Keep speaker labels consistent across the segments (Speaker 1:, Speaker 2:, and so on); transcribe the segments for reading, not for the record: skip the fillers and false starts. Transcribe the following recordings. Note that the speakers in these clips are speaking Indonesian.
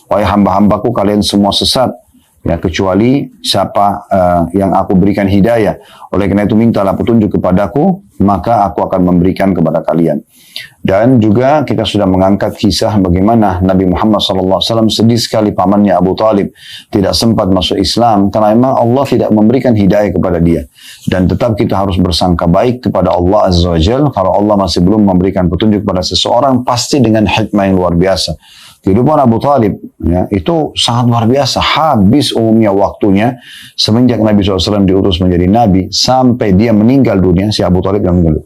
Speaker 1: wahai hamba-hambaku kalian semua sesat, ya, kecuali siapa yang aku berikan hidayah. Oleh karena itu mintalah petunjuk kepadaku, maka aku akan memberikan kepada kalian. Dan juga kita sudah mengangkat kisah bagaimana Nabi Muhammad SAW sedih sekali pamannya Abu Talib tidak sempat masuk Islam karena memang Allah tidak memberikan hidayah kepada dia. Dan tetap kita harus bersangka baik kepada Allah Azza wa Jalla. Kalau Allah masih belum memberikan petunjuk kepada seseorang, pasti dengan hikmah yang luar biasa. Kehidupan Abu Talib ya, itu sangat luar biasa. Habis umumnya waktunya semenjak Nabi SAW diutus menjadi Nabi sampai dia meninggal dunia, si Abu Talib yang meninggal.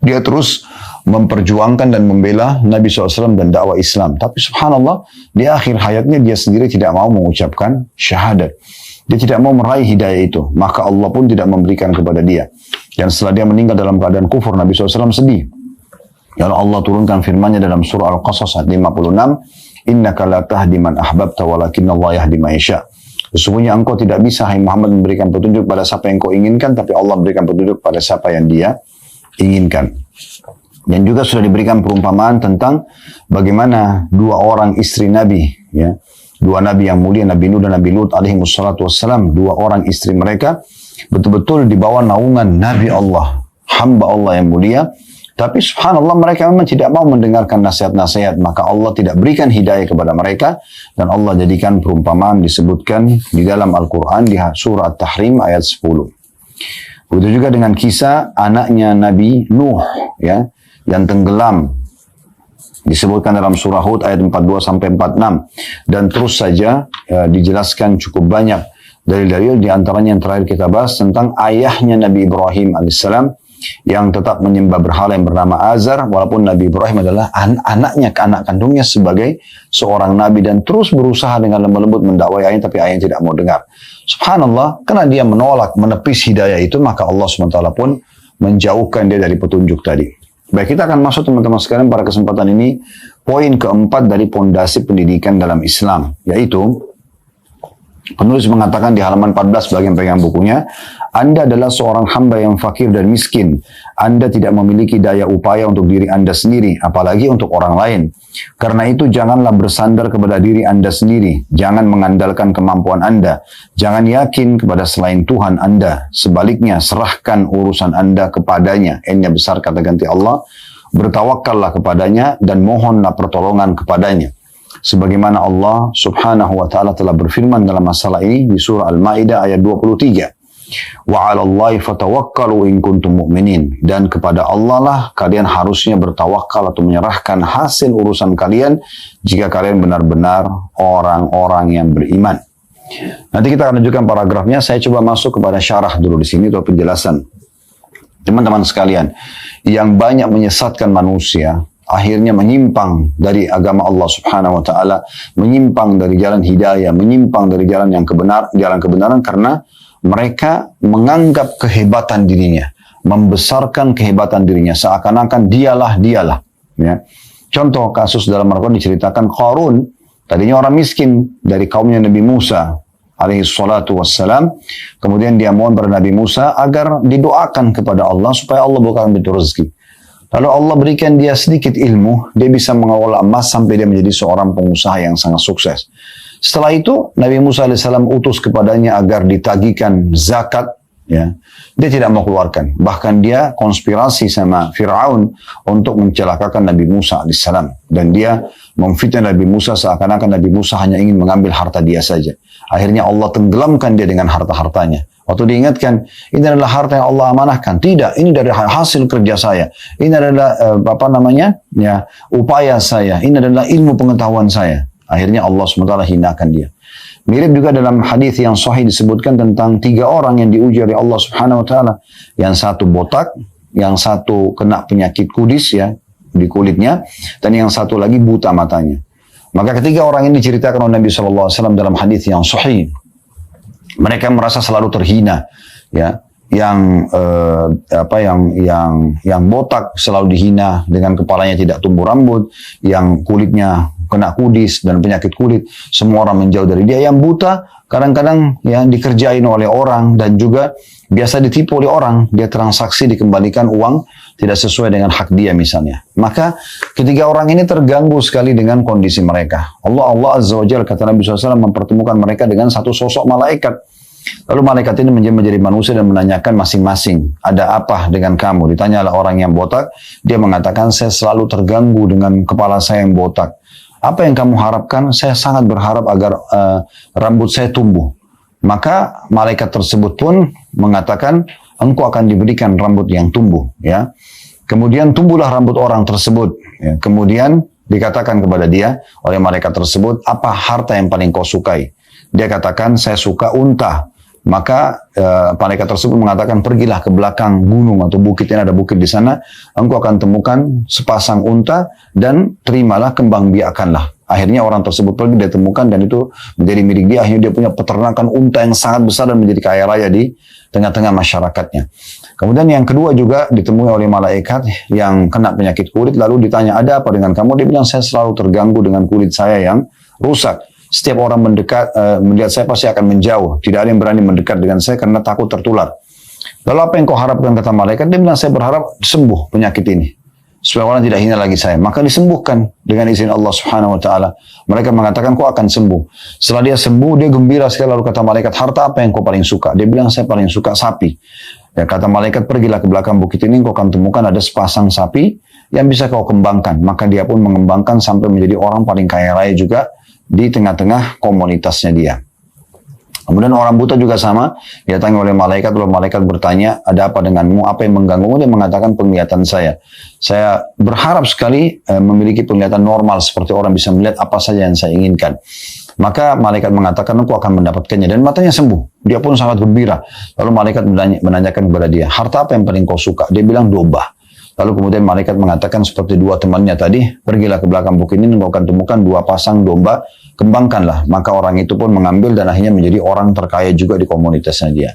Speaker 1: Dia terus memperjuangkan dan membela Nabi SAW dan dakwah Islam. Tapi subhanallah, di akhir hayatnya dia sendiri tidak mau mengucapkan syahadat. Dia tidak mau meraih hidayah itu. Maka Allah pun tidak memberikan kepada dia. Dan setelah dia meninggal dalam keadaan kufur, Nabi SAW sedih. Lalu Allah turunkan firman-Nya dalam surah Al-Qasas ayat 56, "Innaka la tahdi man ahbabta walakinnallaha yahdi man yasha." Sesungguhnya engkau tidak bisa, hai Muhammad, memberikan petunjuk pada siapa yang kau inginkan, tapi Allah berikan petunjuk pada siapa yang Dia inginkan. Dan juga sudah diberikan perumpamaan tentang bagaimana dua orang istri Nabi, ya, dua Nabi yang mulia, Nabi Nuh dan Nabi Lut alaihi wassalatu wassalam, dua orang istri mereka betul-betul di bawah naungan Nabi Allah, hamba Allah yang mulia. Tapi subhanallah mereka memang tidak mau mendengarkan nasihat-nasihat, maka Allah tidak berikan hidayah kepada mereka, dan Allah jadikan perumpamaan disebutkan di dalam Al-Quran di surah At-Tahrim ayat 10. Begitu juga dengan kisah anaknya Nabi Nuh, ya, yang tenggelam, disebutkan dalam surah Hud ayat 42-46, dan terus saja dijelaskan cukup banyak dalil-dalil, di antaranya yang terakhir kita bahas tentang ayahnya Nabi Ibrahim alaihissalam yang tetap menyembah berhala yang bernama Azar, walaupun Nabi Ibrahim adalah anaknya, anak kandungnya sebagai seorang nabi, dan terus berusaha dengan lemah lembut mendakwai ayahnya, tapi ayahnya tidak mau dengar. Subhanallah, karena dia menolak, menepis hidayah itu, maka Allah SWT pun menjauhkan dia dari petunjuk tadi. Baik, kita akan masuk teman-teman sekalian pada kesempatan ini poin keempat dari pondasi pendidikan dalam Islam, yaitu penulis mengatakan di halaman 14 bagian pegang bukunya, Anda adalah seorang hamba yang fakir dan miskin. Anda tidak memiliki daya upaya untuk diri Anda sendiri, apalagi untuk orang lain. Karena itu janganlah bersandar kepada diri Anda sendiri. Jangan mengandalkan kemampuan Anda. Jangan yakin kepada selain Tuhan Anda. Sebaliknya, serahkan urusan Anda kepadanya. N-nya besar kata ganti Allah. Bertawakallah kepadanya dan mohonlah pertolongan kepadanya. Sebagaimana Allah subhanahu wa ta'ala telah berfirman dalam masalah ini di surah Al-Ma'idah ayat 23. Wa 'alallahi fatawakkalu in kuntum mu'minin. Dan kepada Allah lah kalian harusnya bertawakal atau menyerahkan hasil urusan kalian jika kalian benar-benar orang-orang yang beriman. Nanti kita akan lanjutkan paragrafnya. Saya coba masuk kepada syarah dulu di sini atau penjelasan. Teman-teman sekalian, yang banyak menyesatkan manusia, akhirnya menyimpang dari agama Allah subhanahu wa ta'ala, menyimpang dari jalan hidayah, menyimpang dari jalan yang jalan kebenaran, karena mereka menganggap kehebatan dirinya, membesarkan kehebatan dirinya, seakan-akan dialah. Ya. Contoh kasus dalam Al-Quran diceritakan Qarun, tadinya orang miskin dari kaumnya Nabi Musa alaihi salatu wassalam, kemudian dia mohon pada Nabi Musa agar didoakan kepada Allah supaya Allah bukakan pintu rezeki. Lalu Allah berikan dia sedikit ilmu, dia bisa mengolah emas sampai dia menjadi seorang pengusaha yang sangat sukses. Setelah itu Nabi Musa AS utus kepadanya agar ditagihkan zakat, ya. Dia tidak mau keluarkan. Bahkan dia konspirasi sama Fir'aun untuk mencelakakan Nabi Musa AS. Dan dia memfitnah Nabi Musa seakan-akan Nabi Musa hanya ingin mengambil harta dia saja. Akhirnya Allah tenggelamkan dia dengan harta-hartanya. Waktu diingatkan, ini adalah harta yang Allah amanahkan. Tidak, ini dari hasil kerja saya. Ini adalah upaya saya. Ini adalah ilmu pengetahuan saya. Akhirnya Allah SWT hinakan dia. Mirip juga dalam hadis yang sahih disebutkan tentang 3 orang yang diuji oleh Allah Subhanahu Wa Taala. Yang satu botak, yang satu kena penyakit kudis ya di kulitnya, dan yang satu lagi buta matanya. Maka ketiga orang ini diceritakan oleh Nabi SAW dalam hadis yang sahih. Mereka merasa selalu terhina, ya. Yang botak selalu dihina dengan kepalanya tidak tumbuh rambut, yang kulitnya kena kudis dan penyakit kulit, semua orang menjauh dari dia. Yang buta kadang-kadang ya dikerjain oleh orang dan juga biasa ditipu oleh orang, dia transaksi dikembalikan uang tidak sesuai dengan hak dia misalnya. Maka ketiga orang ini terganggu sekali dengan kondisi mereka. Allah Azza wa Jalla kata Nabi SAW mempertemukan mereka dengan satu sosok malaikat. Lalu malaikat ini menjadi manusia dan menanyakan masing-masing, ada apa dengan kamu? Ditanyalah orang yang botak, dia mengatakan saya selalu terganggu dengan kepala saya yang botak. Apa yang kamu harapkan? Saya sangat berharap agar rambut saya tumbuh. Maka malaikat tersebut pun mengatakan, engkau akan diberikan rambut yang tumbuh. Ya. Kemudian tumbuhlah rambut orang tersebut. Ya. Kemudian dikatakan kepada dia oleh malaikat tersebut, apa harta yang paling kau sukai? Dia katakan, saya suka unta. Maka malaikat tersebut mengatakan, pergilah ke belakang gunung atau bukit, yang ada bukit di sana, engkau akan temukan sepasang unta dan terimalah, kembang biakanlah. Akhirnya orang tersebut pergi, dia temukan dan itu menjadi milik dia. Akhirnya dia punya peternakan unta yang sangat besar dan menjadi kaya raya di tengah-tengah masyarakatnya. Kemudian yang kedua juga ditemui oleh malaikat yang kena penyakit kulit, lalu ditanya, ada apa dengan kamu? Dia bilang, saya selalu terganggu dengan kulit saya yang rusak. Setiap orang melihat saya pasti akan menjauh. Tidak ada yang berani mendekat dengan saya karena takut tertular. Lalu apa yang kau harapkan, kata malaikat? Dia bilang, saya berharap sembuh penyakit ini, supaya orang tidak hina lagi saya. Maka disembuhkan dengan izin Allah Subhanahu wa taala. Mereka mengatakan, kau akan sembuh. Setelah dia sembuh, dia gembira sekali. Lalu kata malaikat, harta apa yang kau paling suka? Dia bilang, saya paling suka sapi. Ya, kata malaikat, pergilah ke belakang bukit ini, kau akan temukan ada sepasang sapi yang bisa kau kembangkan. Maka dia pun mengembangkan sampai menjadi orang paling kaya raya juga di tengah-tengah komunitasnya dia. Kemudian orang buta juga sama, didatangi oleh malaikat, lalu malaikat bertanya, ada apa denganmu, apa yang mengganggumu? Dia mengatakan, penglihatan saya. Saya berharap sekali memiliki penglihatan normal, seperti orang bisa melihat apa saja yang saya inginkan. Maka malaikat mengatakan, aku akan mendapatkannya, dan matanya sembuh. Dia pun sangat gembira. Lalu malaikat menanyakan kepada dia, harta apa yang paling kau suka? Dia bilang, domba. Lalu kemudian malaikat mengatakan seperti dua temannya tadi, pergilah ke belakang bukit ini, engkau akan temukan dua pasang domba, kembangkanlah. Maka orang itu pun mengambil dan akhirnya menjadi orang terkaya juga di komunitasnya dia.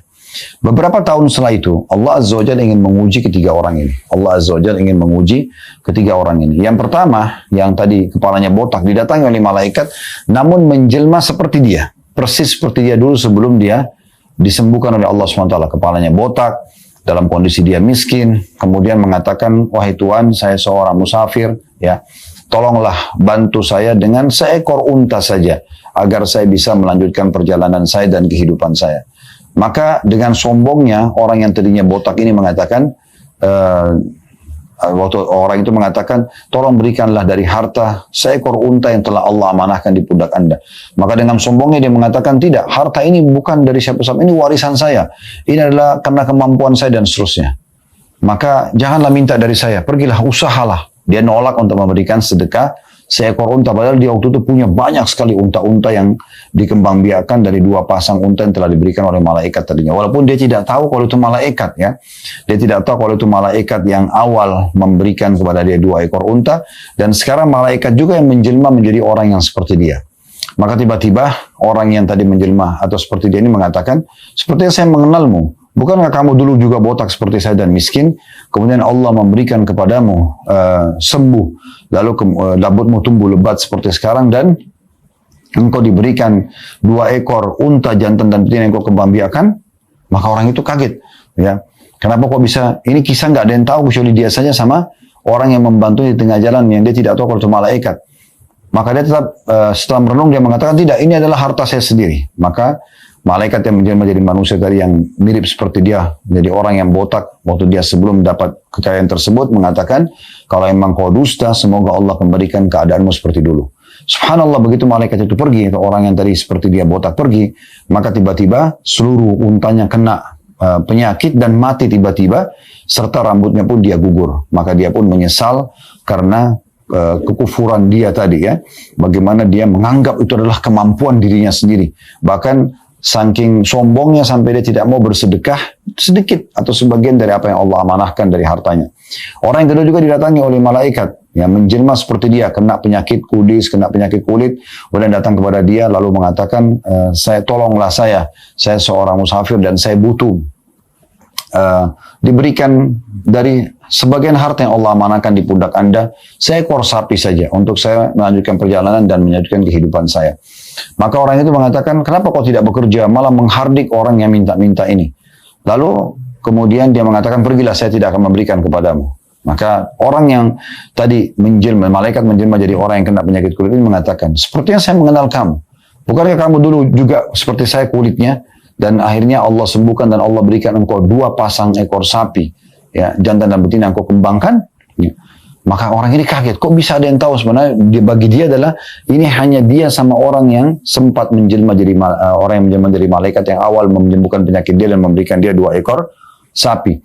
Speaker 1: Beberapa tahun setelah itu, Allah Azza wa Jalla ingin menguji ketiga orang ini. Allah Azza wa Jalla ingin menguji ketiga orang ini. Yang pertama, yang tadi kepalanya botak, didatangi oleh malaikat, namun menjelma seperti dia. Persis seperti dia dulu sebelum dia disembuhkan oleh Allah SWT. Kepalanya botak, dalam kondisi dia miskin, kemudian mengatakan, wahai Tuhan, saya seorang musafir, ya, tolonglah bantu saya dengan seekor unta saja, agar saya bisa melanjutkan perjalanan saya dan kehidupan saya. Maka dengan sombongnya, orang yang tadinya botak ini mengatakan, waktu orang itu mengatakan, tolong berikanlah dari harta seekor unta yang telah Allah amanahkan di pundak Anda. Maka dengan sombongnya dia mengatakan, tidak, harta ini bukan dari siapa-siapa, ini warisan saya. Ini adalah karena kemampuan saya dan seterusnya. Maka janganlah minta dari saya, pergilah, usahalah. Dia nolak untuk memberikan sedekah seekor unta, padahal dia waktu itu punya banyak sekali unta-unta yang dikembangbiakan dari dua pasang unta yang telah diberikan oleh malaikat tadinya. Walaupun dia tidak tahu kalau itu malaikat, ya, dia tidak tahu kalau itu malaikat yang awal memberikan kepada dia dua ekor unta, dan sekarang malaikat juga yang menjelma menjadi orang yang seperti dia. Maka tiba-tiba orang yang tadi menjelma atau seperti dia ini mengatakan, sepertinya saya mengenalmu. Bukankah kamu dulu juga botak seperti saya dan miskin? Kemudian Allah memberikan kepadamu sembuh. Lalu rambutmu tumbuh lebat seperti sekarang dan engkau diberikan dua ekor unta jantan dan betina yang kau kembangbiakan. Maka orang itu kaget. Ya, kenapa kok bisa? Ini kisah nggak ada yang tahu kecuali dia saja sama orang yang membantu di tengah jalan yang dia tidak tahu kalau itu malaikat. Maka dia tetap setelah merenung dia mengatakan, tidak, ini adalah harta saya sendiri. Maka malaikat yang menjadi manusia tadi yang mirip seperti dia, menjadi orang yang botak waktu dia sebelum dapat kekayaan tersebut, mengatakan, kalau memang kau dusta, semoga Allah kembalikan keadaanmu seperti dulu. Subhanallah, begitu malaikat itu pergi, orang yang tadi seperti dia botak pergi, maka tiba-tiba seluruh untanya kena penyakit dan mati tiba-tiba, serta rambutnya pun dia gugur. Maka dia pun menyesal karena kekufuran dia tadi, ya, bagaimana dia menganggap itu adalah kemampuan dirinya sendiri. Bahkan saking sombongnya sampai dia tidak mau bersedekah sedikit atau sebagian dari apa yang Allah amanahkan dari hartanya. Orang yang kedua juga didatangi oleh malaikat yang menjelma seperti dia, kena penyakit kudis, kena penyakit kulit, kemudian datang kepada dia lalu mengatakan, tolonglah saya seorang musafir dan saya butuh diberikan dari sebagian harta yang Allah amanahkan di pundak Anda, seekor sapi saja untuk saya melanjutkan perjalanan dan melanjutkan kehidupan saya. Maka orang itu mengatakan, kenapa kau tidak bekerja, malah menghardik orang yang minta-minta ini. Lalu kemudian dia mengatakan, pergilah, saya tidak akan memberikan kepadamu. Maka orang yang tadi menjelma, malaikat menjelma jadi orang yang kena penyakit kulit ini mengatakan, sepertinya saya mengenal kamu. Bukankah kamu dulu juga seperti saya kulitnya? Dan akhirnya Allah sembuhkan dan Allah berikan engkau 2 pasang ekor sapi. Ya, jantan dan betina engkau kembangkan. Ya. Maka orang ini kaget. Kok bisa ada yang tahu? Sebenarnya bagi dia adalah ini hanya dia sama orang yang sempat menjelma jadi orang yang menjelma jadi malaikat yang awal menyembuhkan penyakit dia dan memberikan dia 2 ekor sapi.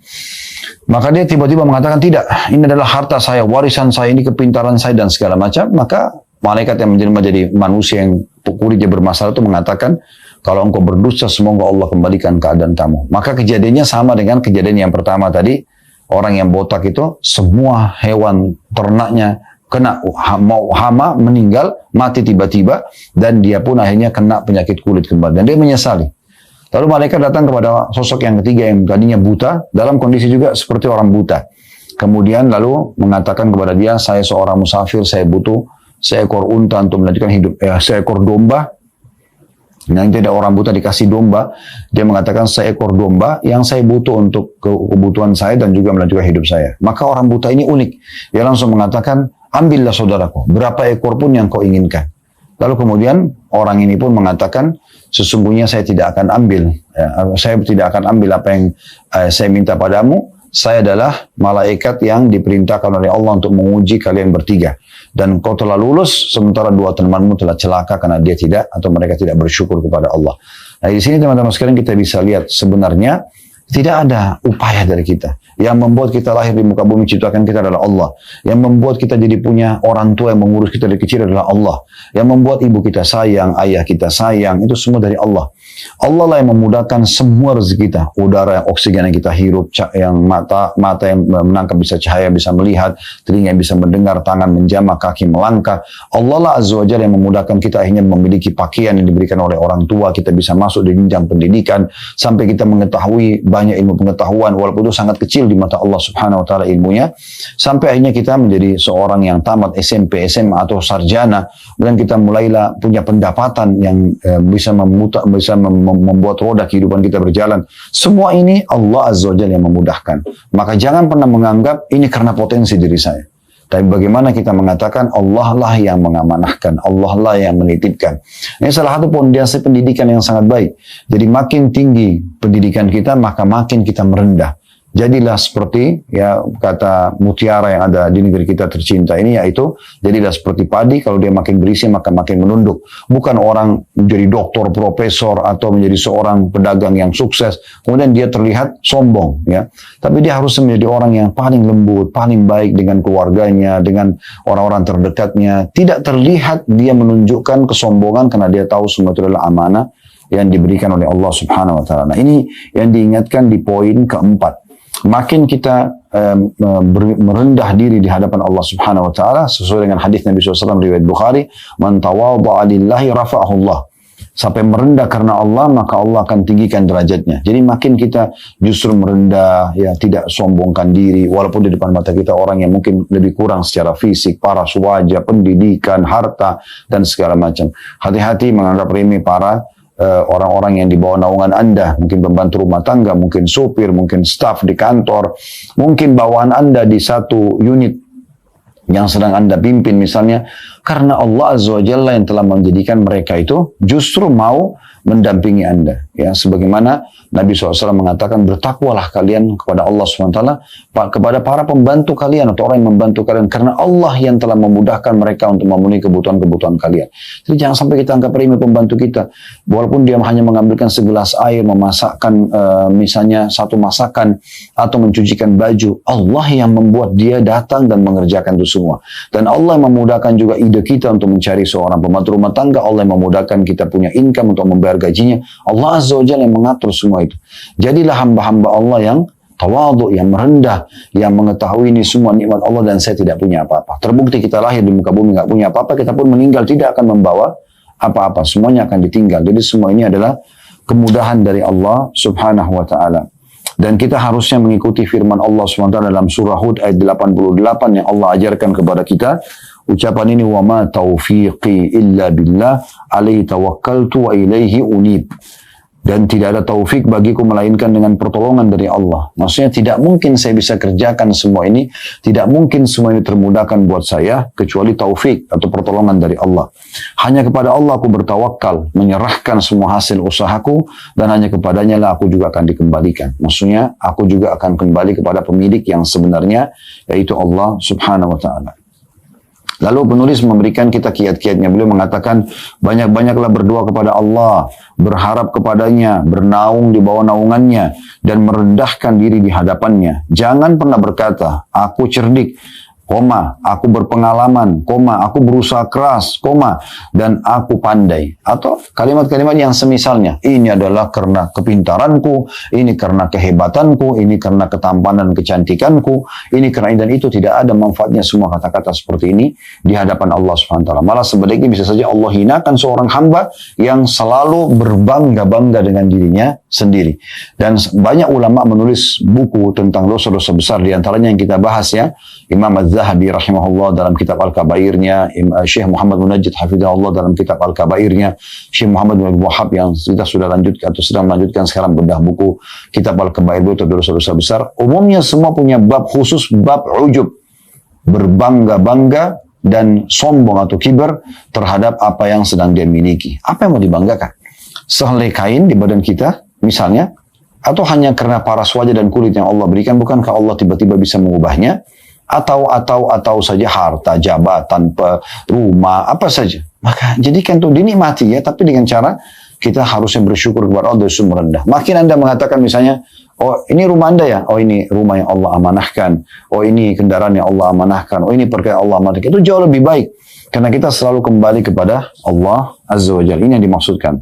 Speaker 1: Maka dia tiba-tiba mengatakan, tidak, ini adalah harta saya, warisan saya, ini kepintaran saya dan segala macam. Maka malaikat yang menjelma jadi manusia yang kulitnya bermasalah itu mengatakan, kalau engkau berdosa, semoga Allah kembalikan keadaan kamu. Maka kejadiannya sama dengan kejadian yang pertama tadi. Orang yang botak itu, semua hewan ternaknya kena hama, meninggal, mati tiba-tiba. Dan dia pun akhirnya kena penyakit kulit kembali. Dan dia menyesali. Lalu malaikat datang kepada sosok yang ketiga yang tadinya buta, dalam kondisi juga seperti orang buta. Kemudian lalu mengatakan kepada dia, saya seorang musafir, saya butuh seekor unta untuk melanjutkan hidup, seekor domba. Nanti ada orang buta dikasih domba, dia mengatakan seekor domba yang saya butuh untuk kebutuhan saya dan juga melanjutkan hidup saya. Maka orang buta ini unik, dia langsung mengatakan, ambillah saudaraku, berapa ekor pun yang kau inginkan. Lalu kemudian orang ini pun mengatakan, sesungguhnya saya tidak akan ambil, saya tidak akan ambil apa yang saya minta padamu. Saya adalah malaikat yang diperintahkan oleh Allah untuk menguji kalian bertiga. Dan kau telah lulus, sementara 2 temanmu telah celaka karena dia tidak, atau mereka tidak bersyukur kepada Allah. Nah di sini teman-teman sekalian kita bisa lihat sebenarnya tidak ada upaya dari kita. Yang membuat kita lahir di muka bumi ciptakan kita adalah Allah. Yang membuat kita jadi punya orang tua yang mengurus kita dari kecil adalah Allah. Yang membuat ibu kita sayang, ayah kita sayang, itu semua dari Allah. Allah lah yang memudahkan semua rezeki kita. Udara, oksigen yang kita hirup, yang mata yang menangkap bisa cahaya, bisa melihat, telinga yang bisa mendengar, tangan menjamah, kaki melangkah. Allah lah Azza wa Jalla yang memudahkan kita akhirnya memiliki pakaian yang diberikan oleh orang tua. Kita bisa masuk di jenjang pendidikan sampai kita mengetahui banyak ilmu pengetahuan walaupun itu sangat kecil di mata Allah Subhanahu wa taala ilmunya, sampai akhirnya kita menjadi seorang yang tamat SMP, SMA atau sarjana dan kita mulailah punya pendapatan yang bisa membuat roda kehidupan kita berjalan. Semua ini Allah Azza wa Jalla yang memudahkan. Maka jangan pernah menganggap ini karena potensi diri saya. Tapi bagaimana kita mengatakan Allah lah yang mengamanahkan, Allah lah yang menitipkan. Ini salah satu pondasi pendidikan yang sangat baik. Jadi makin tinggi pendidikan kita, maka makin kita merendah. Jadilah seperti ya kata mutiara yang ada di negeri kita tercinta ini, yaitu jadilah seperti padi, kalau dia makin berisi maka makin menunduk. Bukan orang menjadi doktor, profesor atau menjadi seorang pedagang yang sukses kemudian dia terlihat sombong ya. Tapi dia harus menjadi orang yang paling lembut, paling baik dengan keluarganya, dengan orang-orang terdekatnya. Tidak terlihat dia menunjukkan kesombongan karena dia tahu semua itu adalah amanah yang diberikan oleh Allah Subhanahu wa taala. Nah, ini yang diingatkan di poin keempat. Makin kita merendah diri di hadapan Allah Subhanahu wa taala sesuai dengan hadis Nabi SAW riwayat Bukhari, man tawadha'a lillahi rafa'ahu Allah. Sampai merendah karena Allah, maka Allah akan tinggikan derajatnya. Jadi makin kita justru merendah, ya tidak sombongkan diri, walaupun di depan mata kita orang yang mungkin lebih kurang secara fisik, paras wajah, pendidikan, harta, dan segala macam. Hati-hati menganggap remeh para orang-orang yang di bawah naungan Anda, mungkin pembantu rumah tangga, mungkin sopir, mungkin staf di kantor, mungkin bawahan Anda di satu unit yang sedang Anda pimpin misalnya, karena Allah Azza wa Jalla yang telah menjadikan mereka itu justru mau mendampingi Anda. Ya, sebagaimana Nabi SAW mengatakan, bertakwalah kalian kepada Allah SWT, kepada para pembantu kalian atau orang yang membantu kalian, karena Allah yang telah memudahkan mereka untuk memenuhi kebutuhan-kebutuhan kalian. Jadi jangan sampai kita anggap remeh pembantu kita, walaupun dia hanya mengambilkan segelas air, memasakkan misalnya satu masakan atau mencucikan baju. Allah yang membuat dia datang dan mengerjakan itu semua. Dan Allah yang memudahkan juga ide kita untuk mencari seorang pembantu rumah tangga. Allah yang memudahkan kita punya income untuk membayar gajinya. Allah Azza wa Jalla yang mengatur semua itu. Jadilah hamba-hamba Allah yang tawadhu, yang merendah, yang mengetahui ini semua nikmat Allah dan saya tidak punya apa-apa. Terbukti kita lahir di muka bumi nggak punya apa-apa, kita pun meninggal tidak akan membawa apa-apa. Semuanya akan ditinggal. Jadi semua ini adalah kemudahan dari Allah Subhanahu wa taala. Dan kita harusnya mengikuti firman Allah SWT dalam surah Hud ayat 88 yang Allah ajarkan kepada kita. Ucapan ini, wa ma taufiqi illa billah alaihi tawakkaltu wa ilaihi unib. Dan tidak ada taufik bagiku melainkan dengan pertolongan dari Allah. Maksudnya tidak mungkin saya bisa kerjakan semua ini, tidak mungkin semua ini termudahkan buat saya, kecuali taufik atau pertolongan dari Allah. Hanya kepada Allah aku bertawakal, menyerahkan semua hasil usahaku, dan hanya kepadanya lah aku juga akan dikembalikan. Maksudnya aku juga akan kembali kepada pemilik yang sebenarnya, yaitu Allah subhanahu wa ta'ala. Lalu penulis memberikan kita kiat-kiatnya. Beliau mengatakan, banyak-banyaklah berdoa kepada Allah, berharap kepadanya, bernaung di bawah naungannya, dan merendahkan diri di hadapannya. Jangan pernah berkata, aku cerdik, koma, aku berpengalaman, koma, aku berusaha keras, koma, dan aku pandai. Atau kalimat-kalimat yang semisalnya, ini adalah karena kepintaranku, ini karena kehebatanku, ini karena ketampanan kecantikanku, ini karena, dan itu tidak ada manfaatnya semua kata-kata seperti ini di hadapan Allah SWT. Malah sebaliknya bisa saja Allah hinakan seorang hamba yang selalu berbangga-bangga dengan dirinya sendiri. Dan banyak ulama menulis buku tentang dosa-dosa besar, diantaranya yang kita bahas ya, Imam Az-Zahabi rahimahullah dalam kitab Al-Kabairnya, Syekh Muhammad Munajjid hafizahullah dalam kitab Al-Kabairnya, Syekh Muhammad bin Wahab yang kita sudah lanjutkan atau sedang melanjutkan sekarang bedah buku kitab Al-Kabair itu dosa-dosa besar. Umumnya semua punya bab khusus, bab ujub, berbangga-bangga dan sombong atau kibar terhadap apa yang sedang dia miliki. Apa yang mau dibanggakan? Sehelai kain di badan kita misalnya, atau hanya karena paras wajah dan kulit yang Allah berikan, bukankah Allah tiba-tiba bisa mengubahnya? Atau saja harta, jabatan, rumah, apa saja. Maka jadikan itu dinikmati ya, tapi dengan cara kita harusnya bersyukur kepada Allah dan merendah. Makin Anda mengatakan misalnya, oh ini rumah Anda ya, oh ini rumah yang Allah amanahkan, oh ini kendaraan yang Allah amanahkan, oh ini perkara Allah amanahkan, itu jauh lebih baik. Karena kita selalu kembali kepada Allah Azza wa Jalla. Ini yang dimaksudkan.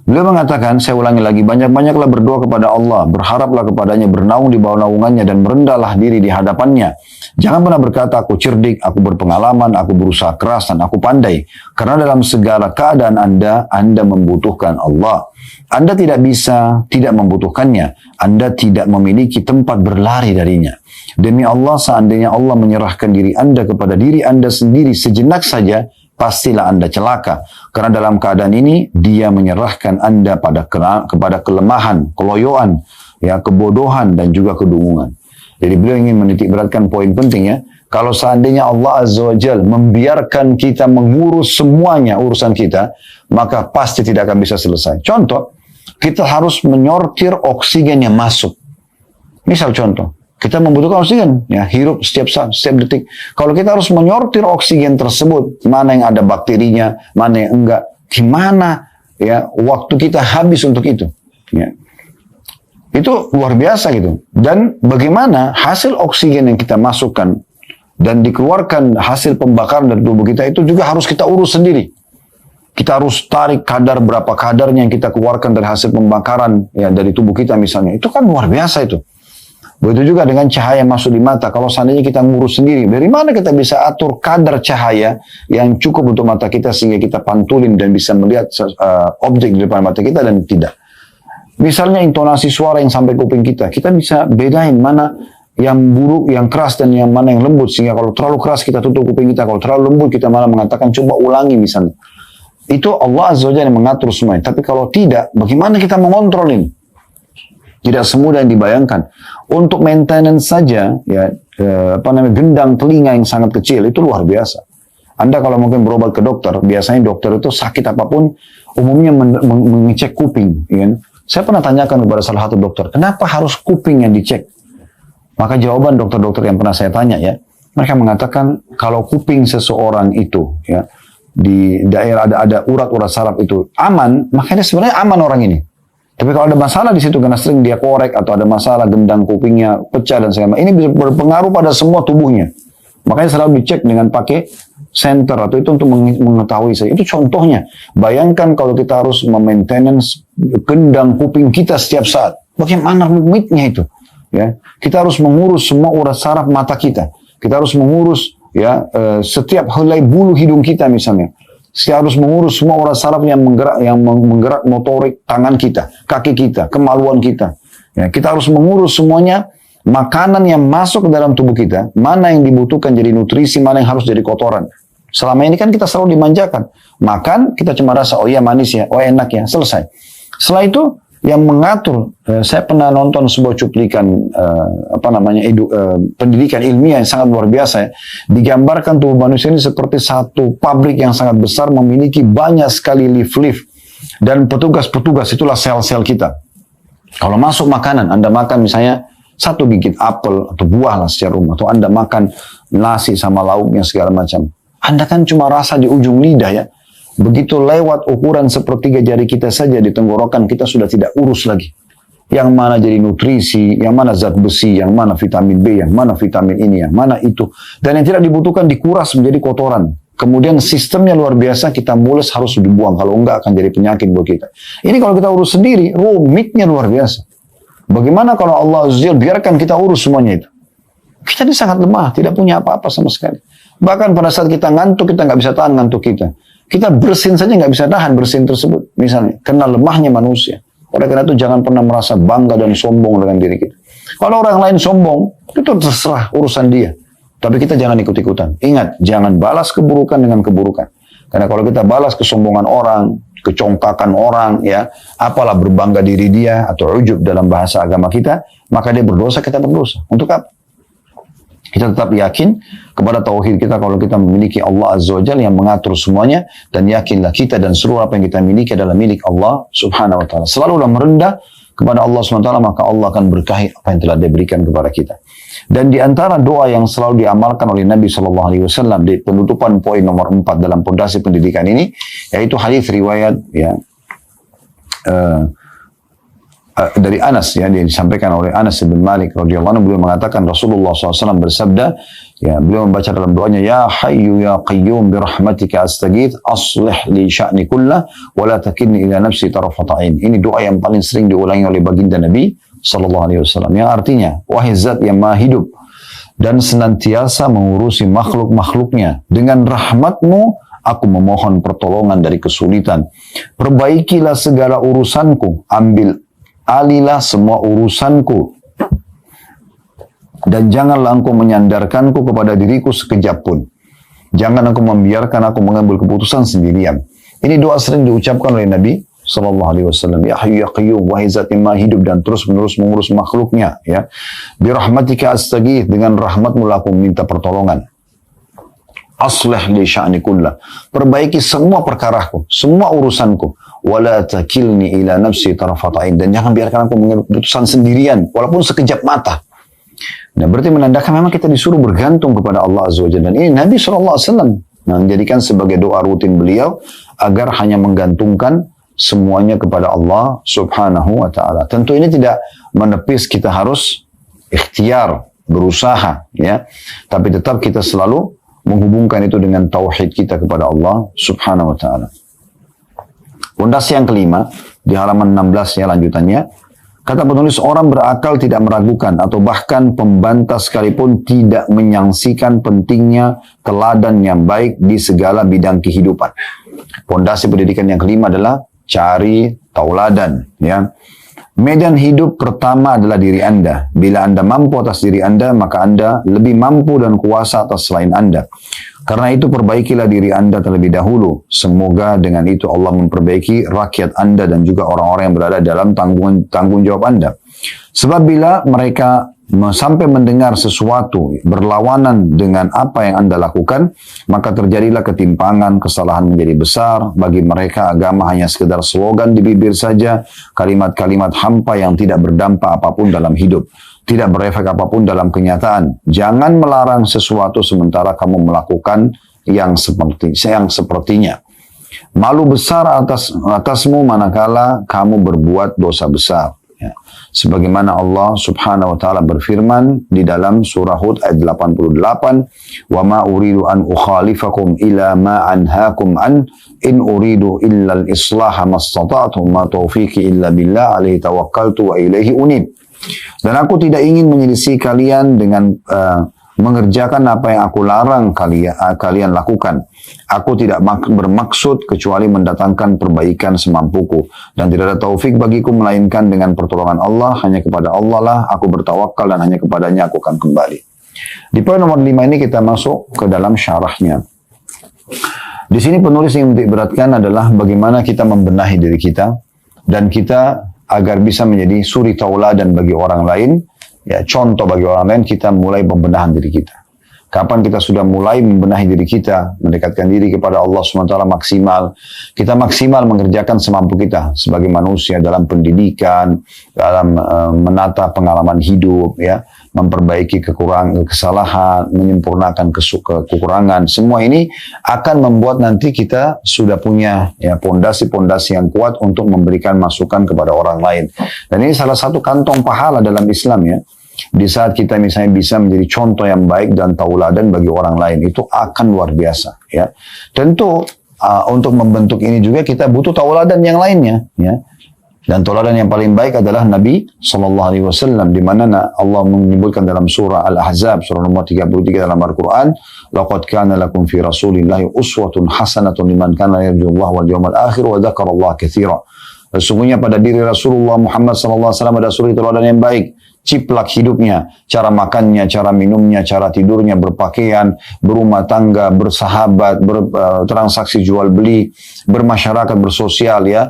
Speaker 1: Beliau mengatakan, saya ulangi lagi, banyak-banyaklah berdoa kepada Allah, berharaplah kepadanya, bernaung di bawah naungannya, dan merendahlah diri di hadapannya. Jangan pernah berkata, aku cerdik, aku berpengalaman, aku berusaha keras, dan aku pandai. Karena dalam segala keadaan Anda membutuhkan Allah. Anda tidak bisa tidak membutuhkannya. Anda tidak memiliki tempat berlari darinya. Demi Allah, seandainya Allah menyerahkan diri Anda kepada diri Anda sendiri sejenak saja, pastilah Anda celaka. Karena dalam keadaan ini, dia menyerahkan Anda kepada kelemahan, keloyoan, ya, kebodohan, dan juga kedunguan. Jadi beliau ingin menitikberatkan poin penting ya. Kalau seandainya Allah Azza wa Jal membiarkan kita mengurus semuanya urusan kita, maka pasti tidak akan bisa selesai. Contoh, kita harus menyortir oksigen yang masuk. Misal contoh, kita membutuhkan oksigen, ya, hirup setiap saat, setiap detik. Kalau kita harus menyortir oksigen tersebut, mana yang ada bakterinya, mana yang enggak, gimana ya waktu kita habis untuk itu. Ya. Itu luar biasa gitu. Dan bagaimana hasil oksigen yang kita masukkan dan dikeluarkan hasil pembakaran dari tubuh kita itu juga harus kita urus sendiri. Kita harus tarik kadar berapa kadarnya yang kita keluarkan dari hasil pembakaran ya dari tubuh kita misalnya. Itu kan luar biasa itu. Begitu juga dengan cahaya masuk di mata. Kalau seandainya kita ngurus sendiri, dari mana kita bisa atur kadar cahaya yang cukup untuk mata kita sehingga kita pantulin dan bisa melihat objek di depan mata kita dan tidak. Misalnya intonasi suara yang sampai kuping kita bisa bedain mana yang buruk, yang keras dan yang mana yang lembut. Sehingga kalau terlalu keras kita tutup kuping kita, kalau terlalu lembut kita malah mengatakan coba ulangi misalnya. Itu Allah Azza wa Jalla yang mengatur semuanya. Tapi kalau tidak, bagaimana kita mengontrol ini? Tidak semudah yang dibayangkan. Untuk maintenance saja, ya, gendang telinga yang sangat kecil itu luar biasa. Anda kalau mungkin berobat ke dokter, biasanya dokter itu sakit apapun, umumnya mengecek kuping. Ya. Saya pernah tanyakan kepada salah satu dokter, kenapa harus kuping yang dicek? Maka jawaban dokter-dokter yang pernah saya tanya ya, mereka mengatakan kalau kuping seseorang itu, ya, di daerah ada urat-urat saraf itu aman, makanya sebenarnya aman orang ini. Tapi kalau ada masalah di situ karena sering dia korek atau ada masalah gendang kupingnya pecah dan segala macam, ini bisa berpengaruh pada semua tubuhnya. Makanya selalu dicek dengan pakai senter atau itu untuk mengetahui saya. Itu contohnya. Bayangkan kalau kita harus memaintenance gendang kuping kita setiap saat. Bagaimana rumitnya itu? Ya, kita harus mengurus semua urat saraf mata kita. Kita harus mengurus ya setiap helai bulu hidung kita misalnya. Kita harus mengurus semua urat saraf yang menggerak motorik tangan kita, kaki kita, kemaluan kita. Ya, kita harus mengurus semuanya, makanan yang masuk ke dalam tubuh kita, mana yang dibutuhkan jadi nutrisi, mana yang harus jadi kotoran. Selama ini kan kita selalu dimanjakan. Makan, kita cuma rasa, oh iya manis ya, oh enak ya, selesai. Setelah itu, yang mengatur, saya pernah nonton sebuah cuplikan, pendidikan ilmiah yang sangat luar biasa ya. Digambarkan tubuh manusia ini seperti satu pabrik yang sangat besar, memiliki banyak sekali lift-lift. Dan petugas-petugas itulah sel-sel kita. Kalau masuk makanan, Anda makan misalnya satu gigit apel atau buah lah secara umum, atau Anda makan nasi sama lauknya segala macam. Anda kan cuma rasa di ujung lidah ya. Begitu lewat ukuran sepertiga jari kita saja di tenggorokan, kita sudah tidak urus lagi. Yang mana jadi nutrisi, yang mana zat besi, yang mana vitamin B, yang mana vitamin ini, yang mana itu. Dan yang tidak dibutuhkan dikuras menjadi kotoran. Kemudian sistemnya luar biasa, kita mules harus dibuang. Kalau enggak akan jadi penyakit buat kita. Ini kalau kita urus sendiri, rumitnya luar biasa. Bagaimana kalau Allah Azza wa Jalla biarkan kita urus semuanya itu? Kita ini sangat lemah, tidak punya apa-apa sama sekali. Bahkan pada saat kita ngantuk, kita nggak bisa tahan ngantuk kita. Kita bersin saja nggak bisa tahan bersin tersebut. Misalnya, karena lemahnya manusia. Oleh karena itu jangan pernah merasa bangga dan sombong dengan diri kita. Kalau orang lain sombong, itu terserah urusan dia. Tapi kita jangan ikut-ikutan. Ingat, jangan balas keburukan dengan keburukan. Karena kalau kita balas kesombongan orang, kecongkakan orang, ya, apalah berbangga diri dia, atau ujub dalam bahasa agama kita, maka dia berdosa, kita berdosa. Untuk apa? Kita tetap yakin kepada tauhid kita kalau kita memiliki Allah Azza wa Jalla yang mengatur semuanya, dan yakinlah kita dan seluruh apa yang kita miliki adalah milik Allah Subhanahu wa taala. Selalulah merendah kepada Allah Subhanahu wa taala, maka Allah akan berkahi apa yang telah diberikan kepada kita. Dan di antara doa yang selalu diamalkan oleh Nabi sallallahu alaihi wasallam di penutupan poin nomor 4 dalam pondasi pendidikan ini, yaitu hadis riwayat ya dari Anas ya, yang disampaikan oleh Anas bin Malik radhiyallahu anhu, beliau mengatakan Rasulullah SAW bersabda, ya, beliau membaca dalam doanya, ya hayyu ya qayyum birahmatika astaghith aslih li sya'ni kullah wa la takilni ila nafsi tarfata ain. Ini doa yang paling sering diulangi oleh baginda Nabi sallallahu alaihi wasallam, yang artinya, wahai zat yang maha hidup dan senantiasa mengurusi makhluk-makhluknya, dengan rahmatmu aku memohon pertolongan dari kesulitan. Perbaikilah segala urusanku, alilah semua urusanku, dan janganlah engkau menyandarkanku kepada diriku sekejap pun. Jangan engkau membiarkan aku mengambil keputusan sendirian. Ini doa sering diucapkan oleh Nabi sallallahu alaihi wasallam. Ya hayyu ya qayyum, wahai zat yang maha hidup dan terus menerus mengurus makhluknya, ya. Birahmatika astaghith, dengan rahmatmu aku minta pertolongan. Aslih li sya'ni kullah, perbaiki semua perkaraku, semua urusanku. Wala takilni ila nafsi tarfata ain, dan jangan biarkan aku mengambil keputusan sendirian walaupun sekejap mata. Nah, berarti menandakan memang kita disuruh bergantung kepada Allah Azza wa Jalla. Dan ini Nabi SAW menjadikan sebagai doa rutin beliau agar hanya menggantungkan semuanya kepada Allah Subhanahu wa taala. Tentu ini tidak menepis kita harus ikhtiar, berusaha, ya. Tapi tetap kita selalu menghubungkan itu dengan tauhid kita kepada Allah Subhanahu wa taala. Pondasi yang kelima, di halaman 16 ya lanjutannya, kata penulis, orang berakal tidak meragukan atau bahkan pembantah sekalipun tidak menyangsikan pentingnya teladan yang baik di segala bidang kehidupan. Pondasi pendidikan yang kelima adalah cari tauladan, ya. Medan hidup pertama adalah diri Anda. Bila Anda mampu atas diri Anda, maka Anda lebih mampu dan kuasa atas selain Anda. Karena itu perbaikilah diri Anda terlebih dahulu. Semoga dengan itu Allah memperbaiki rakyat Anda dan juga orang-orang yang berada dalam tanggung jawab Anda. Sebab bila mereka sampai mendengar sesuatu berlawanan dengan apa yang Anda lakukan, maka terjadilah ketimpangan, kesalahan menjadi besar. Bagi mereka agama hanya sekedar slogan di bibir saja, kalimat-kalimat hampa yang tidak berdampak apapun dalam hidup, tidak berefek apapun dalam kenyataan. Jangan melarang sesuatu sementara kamu melakukan yang sepertinya. Malu besar atasmu manakala kamu berbuat dosa besar. Ya. Sebagaimana Allah Subhanahu wa taala berfirman di dalam surah Hud ayat 88, "Wa ma uridu an ukhalifakum ila ma anhaakum an in uridu illa al-islaha mastata'tu ma taufiqi illa billah alaihi tawakkaltu wa ilaihi unib." Dan aku tidak ingin menyelisih kalian dengan mengerjakan apa yang aku larang kalian lakukan. Aku tidak bermaksud kecuali mendatangkan perbaikan semampuku. Dan tidak ada taufik bagiku melainkan dengan pertolongan Allah. Hanya kepada Allah lah aku bertawakal dan hanya kepadanya aku akan kembali. Di poin nomor 5 ini kita masuk ke dalam syarahnya. Di sini penulis yang beratkan adalah bagaimana kita membenahi diri kita dan kita agar bisa menjadi suri tauladan bagi orang lain, ya contoh bagi orang lain. Kita mulai pembenahan diri kita. Kapan kita sudah mulai membenahi diri kita, mendekatkan diri kepada Allah SWT maksimal, kita maksimal mengerjakan semampu kita sebagai manusia dalam pendidikan, dalam menata pengalaman hidup, ya, memperbaiki kesalahan, menyempurnakan kekurangan. Semua ini akan membuat nanti kita sudah punya ya pondasi-pondasi yang kuat untuk memberikan masukan kepada orang lain. Dan ini salah satu kantong pahala dalam Islam, ya. Di saat kita misalnya bisa menjadi contoh yang baik dan tauladan bagi orang lain, itu akan luar biasa, ya. Tentu untuk membentuk ini juga kita butuh tauladan yang lainnya, ya. Dan tauladan yang paling baik adalah Nabi SAW, di mana Allah menyebutkan dalam surah Al-Ahzab, surah nomor 33 dalam Al-Quran, laqad kana lakum fi rasulillahi uswatun hasanatun liman kana yarjullaha wal yawmal akhir wa dzakarallaha katsira. Sesungguhnya pada diri Rasulullah Muhammad SAW ada suri tauladan yang baik. Ciplak hidupnya, cara makannya, cara minumnya, cara tidurnya, berpakaian, berumah tangga, bersahabat, bertransaksi jual beli, bermasyarakat, bersosial, ya,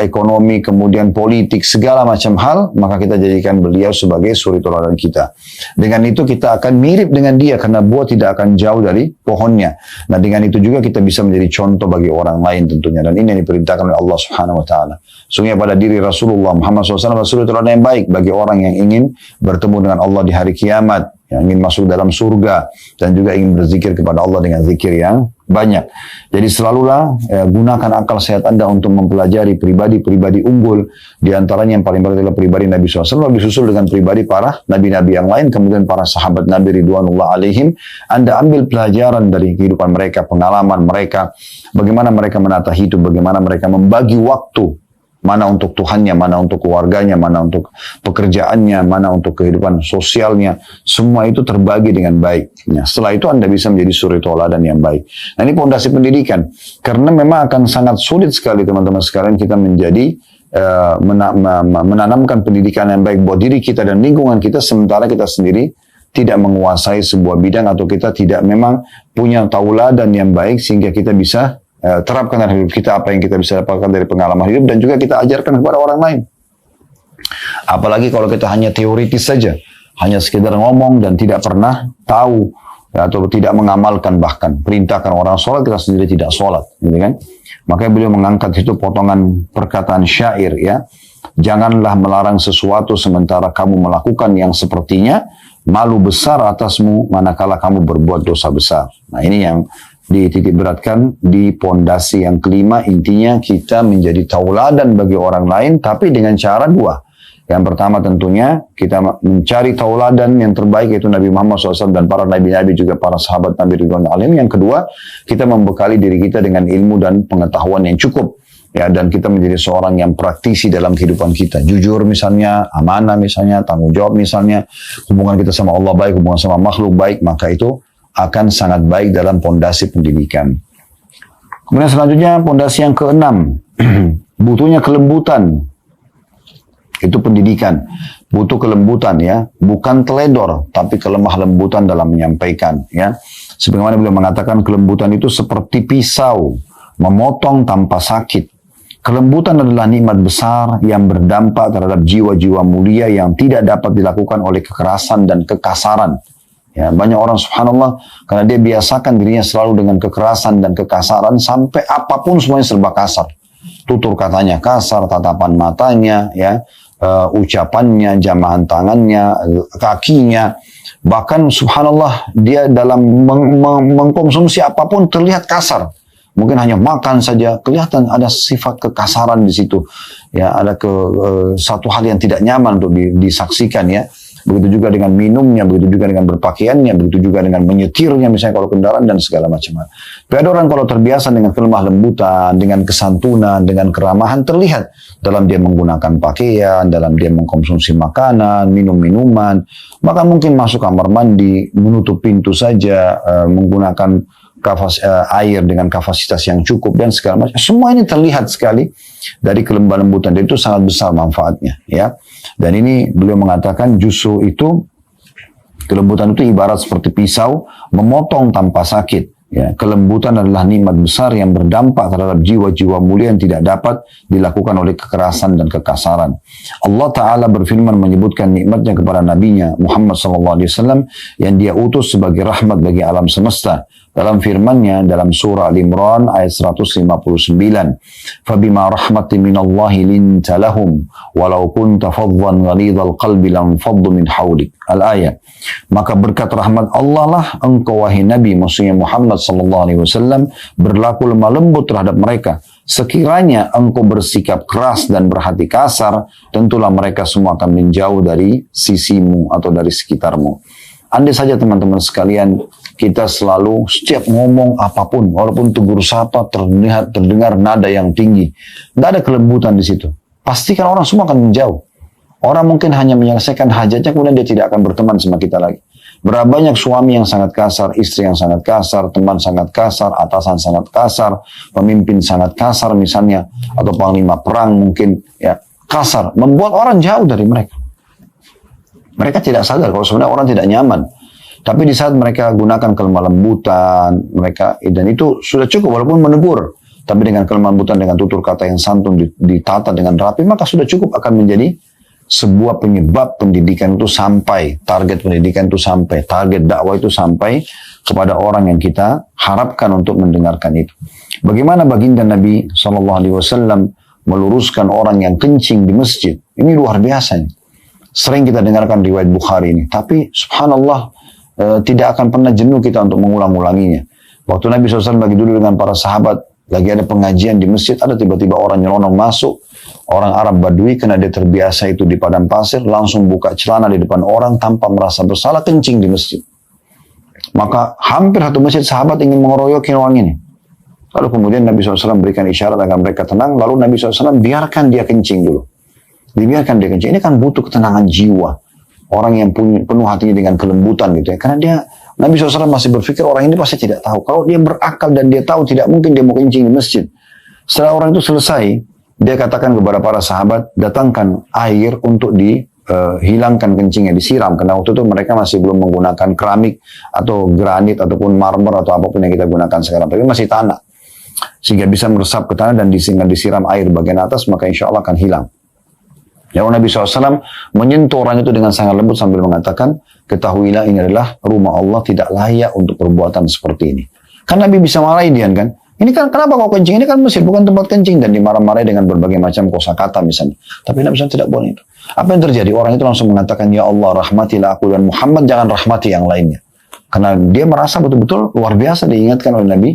Speaker 1: ekonomi, kemudian politik, segala macam hal, maka kita jadikan beliau sebagai suri tauladan kita. Dengan itu kita akan mirip dengan dia, karena buah tidak akan jauh dari pohonnya. Nah, dengan itu juga kita bisa menjadi contoh bagi orang lain tentunya. Dan ini yang diperintahkan oleh Allah Subhanahu Wa Taala. Sungguh pada diri Rasulullah Muhammad SAW suri tauladan yang baik bagi orang yang ingin bertemu dengan Allah di hari kiamat, yang ingin masuk dalam surga, dan juga ingin berzikir kepada Allah dengan zikir yang banyak. Jadi selalulah gunakan akal sehat Anda untuk mempelajari pribadi-pribadi unggul. Di antaranya yang paling berat adalah pribadi Nabi SAW, disusul dengan pribadi para nabi-nabi yang lain, kemudian para sahabat Nabi Ridwanullah alaihim. Anda ambil pelajaran dari kehidupan mereka, pengalaman mereka, bagaimana mereka menata hidup, bagaimana mereka membagi waktu, mana untuk Tuhannya, mana untuk keluarganya, mana untuk pekerjaannya, mana untuk kehidupan sosialnya. Semua itu terbagi dengan baik. Nah, setelah itu Anda bisa menjadi suri tauladan yang baik. Nah, ini pondasi pendidikan. Karena memang akan sangat sulit sekali teman-teman sekalian kita menjadi menanamkan pendidikan yang baik buat diri kita dan lingkungan kita, sementara kita sendiri tidak menguasai sebuah bidang atau kita tidak memang punya tauladan yang baik sehingga kita bisa terapkan dalam hidup kita apa yang kita bisa dapatkan dari pengalaman hidup dan juga kita ajarkan kepada orang lain. Apalagi kalau kita hanya teoritis saja, hanya sekedar ngomong dan tidak pernah tahu atau tidak mengamalkan, bahkan perintahkan orang sholat kita sendiri tidak sholat, gitu kan? Makanya beliau mengangkat itu potongan perkataan syair, ya. Janganlah melarang sesuatu sementara kamu melakukan yang sepertinya, malu besar atasmu manakala kamu berbuat dosa besar. Nah, ini yang dititik beratkan di pondasi yang kelima. Intinya kita menjadi tauladan bagi orang lain, tapi dengan cara dua. Yang pertama tentunya kita mencari tauladan yang terbaik, yaitu Nabi Muhammad SAW dan para nabi-nabi, juga para sahabat Nabi Ridwan Alim. Yang kedua, kita membekali diri kita dengan ilmu dan pengetahuan yang cukup, ya, dan kita menjadi seorang yang praktisi dalam kehidupan kita. Jujur misalnya, amanah misalnya, tanggung jawab misalnya, hubungan kita sama Allah baik, hubungan sama makhluk baik, maka itu akan sangat baik dalam pondasi pendidikan. Kemudian selanjutnya pondasi yang keenam, butuhnya kelembutan. Itu pendidikan, butuh kelembutan, ya, bukan teledor, tapi kelemah lembutan dalam menyampaikan, ya. Sebagaimana beliau mengatakan kelembutan itu seperti pisau, memotong tanpa sakit. Kelembutan adalah nikmat besar yang berdampak terhadap jiwa-jiwa mulia yang tidak dapat dilakukan oleh kekerasan dan kekasaran. Ya, banyak orang subhanallah karena dia biasakan dirinya selalu dengan kekerasan dan kekasaran sampai apapun semuanya serba kasar. Tutur katanya kasar, tatapan matanya, ya, ucapannya, jamahan tangannya, kakinya, bahkan subhanallah dia dalam mengkonsumsi apapun terlihat kasar. Mungkin hanya makan saja kelihatan ada sifat kekasaran di situ. Ya, ada satu hal yang tidak nyaman untuk disaksikan, ya. begitu juga dengan minumnya, begitu juga dengan berpakaiannya, begitu juga dengan menyetirnya misalnya kalau kendaraan dan segala macam. Tapi ada orang kalau terbiasa dengan kelemah lembutan, dengan kesantunan, dengan keramahan terlihat dalam dia menggunakan pakaian, dalam dia mengkonsumsi makanan, minum minuman, maka mungkin masuk kamar mandi, menutup pintu saja, menggunakan air dengan kapasitas yang cukup dan segala macam. Semua ini terlihat sekali dari kelemah lembutan, dan itu sangat besar manfaatnya, ya. Dan ini beliau mengatakan justru itu kelembutan itu ibarat seperti pisau memotong tanpa sakit. Ya, kelembutan adalah nikmat besar yang berdampak terhadap jiwa-jiwa mulia yang tidak dapat dilakukan oleh kekerasan dan kekasaran. Allah Ta'ala berfirman menyebutkan nikmatnya kepada nabinya Muhammad SAW yang dia utus sebagai rahmat bagi alam semesta. Dalam firman-Nya dalam surah Al-Imran ayat 159, "Fabima rahmatin minallahi linta lahum walau kunta faddan ghalidhal qalbi lam faddu min hawlik." Al-ayat. Maka berkat rahmat Allah lah engkau wahai Nabi, maksudnya Muhammad sallallahu alaihi wasallam, berlaku lemah lembut terhadap mereka. Sekiranya engkau bersikap keras dan berhati kasar, tentulah mereka semua akan menjauh dari sisimu atau dari sekitarmu. Andai saja teman-teman sekalian, kita selalu setiap ngomong apapun, walaupun tegur sapa terdengar nada yang tinggi, tidak ada kelembutan di situ. Pastikan orang semua akan menjauh. Orang mungkin hanya menyelesaikan hajatnya, kemudian dia tidak akan berteman sama kita lagi. Berapa banyak suami yang sangat kasar, istri yang sangat kasar, teman sangat kasar, atasan sangat kasar, pemimpin sangat kasar misalnya, atau panglima perang mungkin ya kasar, membuat orang jauh dari mereka. Mereka tidak sadar kalau sebenarnya orang tidak nyaman. Tapi di saat mereka gunakan kelemah lembutan, mereka, dan itu sudah cukup walaupun menegur. Tapi dengan kelemah lembutan, dengan tutur kata yang santun, ditata dengan rapi, maka sudah cukup akan menjadi sebuah penyebab pendidikan itu sampai, target pendidikan itu sampai, target dakwah itu sampai kepada orang yang kita harapkan untuk mendengarkan itu. Bagaimana baginda Nabi SAW meluruskan orang yang kencing di masjid? Ini luar biasa. Sering kita dengarkan riwayat Bukhari ini, tapi subhanallah tidak akan pernah jenuh kita untuk mengulang-ulanginya. Waktu Nabi SAW lagi dulu dengan para sahabat, lagi ada pengajian di masjid, ada tiba-tiba orang nyelonong masuk, orang Arab Badui, karena dia terbiasa itu di padang pasir, langsung buka celana di depan orang tanpa merasa bersalah, kencing di masjid. Maka hampir satu masjid sahabat ingin mengeroyoki orang ini. Lalu kemudian Nabi SAW berikan isyarat agar mereka tenang, lalu Nabi SAW biarkan dia kencing dulu. Dibiarkan dia kencing. Ini kan butuh ketenangan jiwa. Orang yang penuh hatinya dengan kelembutan gitu ya. Karena Nabi SAW masih berpikir orang ini pasti tidak tahu. Kalau dia berakal dan dia tahu, tidak mungkin dia mau kencing di masjid. Setelah orang itu selesai, dia katakan kepada para sahabat, datangkan air untuk dihilangkan kencingnya, disiram. Karena waktu itu mereka masih belum menggunakan keramik atau granit ataupun marmer atau apapun yang kita gunakan sekarang. Tapi masih tanah. Sehingga bisa meresap ke tanah dan disiram air bagian atas, maka insya Allah akan hilang. Lalu Nabi SAW menyentuh orang itu dengan sangat lembut sambil mengatakan, ketahuilah ini adalah rumah Allah, tidak layak untuk perbuatan seperti ini. Kan Nabi bisa marahi dia kan? Ini kan kenapa kau kencing? Ini kan masjid, bukan tempat kencing. Dan dimarah-marahi dengan berbagai macam kosakata misalnya. Tapi Nabi SAW tidak boleh itu. Apa yang terjadi? Orang itu langsung mengatakan, ya Allah rahmatilah aku dan Muhammad, jangan rahmati yang lainnya. Karena dia merasa betul-betul luar biasa diingatkan oleh Nabi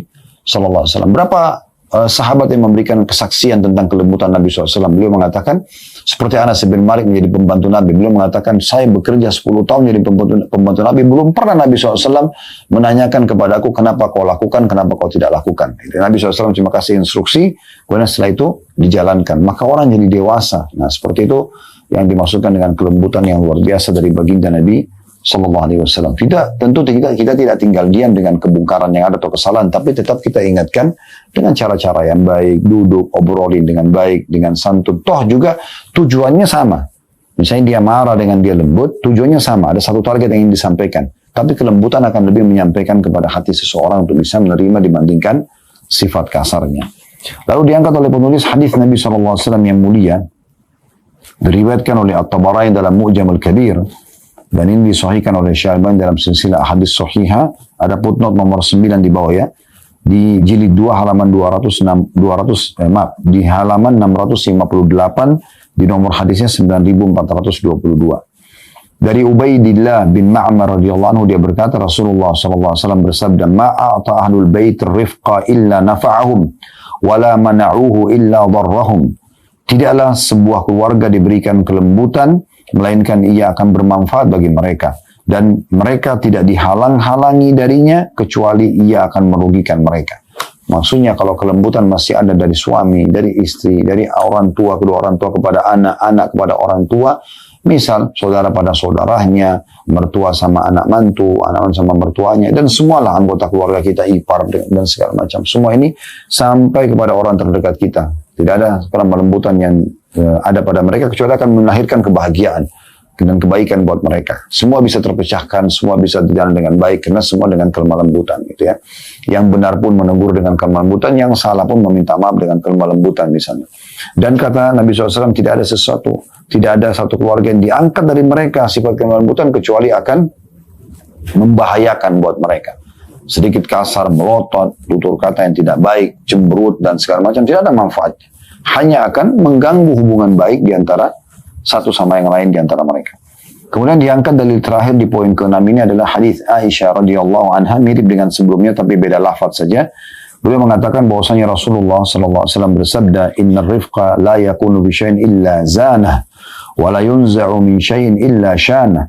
Speaker 1: SAW. Berapa sahabat yang memberikan kesaksian tentang kelembutan Nabi SAW. Beliau mengatakan, seperti Anas bin Malik menjadi pembantu Nabi. Beliau mengatakan, saya bekerja 10 tahun jadi pembantu Nabi. Belum pernah Nabi SAW menanyakan kepada aku, kenapa kau lakukan, kenapa kau tidak lakukan. Nabi SAW cuma kasih instruksi, kemudian setelah itu dijalankan. Maka orang jadi dewasa. Nah seperti itu yang dimaksudkan dengan kelembutan yang luar biasa dari baginda Nabi Sallallahu Alaihi Wasallam. Tentu kita tidak tinggal diam dengan kebongkaran yang ada atau kesalahan, tapi tetap kita ingatkan dengan cara-cara yang baik, duduk, obrolin dengan baik, dengan santun. Toh juga tujuannya sama. Misalnya dia marah dengan dia lembut, tujuannya sama. Ada satu target yang ingin disampaikan. Tapi kelembutan akan lebih menyampaikan kepada hati seseorang untuk bisa menerima dibandingkan sifat kasarnya. Lalu diangkat oleh penulis hadis Nabi SAW yang mulia, diriwayatkan oleh At-Tabarani dalam Mu'jam Al-Kabir, dan ini disahihkan oleh Syalbani dalam silsilah hadis sahihah. Ada footnote nomor 9 di bawah ya. Di jilid 2 halaman di halaman 658 di nomor hadisnya 9422. Dari Ubaidillah bin Ma'mar radhiyallahu anhu, dia berkata Rasulullah sallallahu alaihi wasallam bersabda, "Ma'ata ahlul bait rifqa illa nafa'ahum wa la mana'uhu illa darrahum." Tidaklah sebuah keluarga diberikan kelembutan melainkan ia akan bermanfaat bagi mereka. Dan mereka tidak dihalang-halangi darinya, kecuali ia akan merugikan mereka. Maksudnya kalau kelembutan masih ada dari suami, dari istri, dari orang tua, kedua orang tua kepada anak, anak kepada orang tua, misal saudara pada saudaranya, mertua sama anak mantu, anak sama mertuanya, dan semualah anggota keluarga kita, ipar dan segala macam. Semua ini sampai kepada orang terdekat kita. Tidak ada kelembutan yang ada pada mereka, kecuali akan melahirkan kebahagiaan dan kebaikan buat mereka. Semua bisa terpecahkan, semua bisa berjalan dengan baik, karena semua dengan kelemah lembutan, gitu ya. Yang benar pun menegur dengan kelemah lembutan, yang salah pun meminta maaf dengan kelemah lembutan misalnya. Dan kata Nabi SAW, tidak ada satu keluarga yang diangkat dari mereka sifat kelemah lembutan, kecuali akan membahayakan buat mereka. Sedikit kasar, melotot, tutur kata yang tidak baik, cemberut, dan segala macam, tidak ada manfaatnya. Hanya akan mengganggu hubungan baik di antara satu sama yang lain di antara mereka. Kemudian diangkat dalil terakhir di poin ke-6 ini adalah hadis Aisyah radhiyallahu anha, mirip dengan sebelumnya tapi beda lafaz saja. Beliau mengatakan bahwasanya Rasulullah sallallahu alaihi wasallam bersabda, "Innar rifqa la yakunu bi syai'in illa zanah, wa la yunza'u min syai'in illa syanah."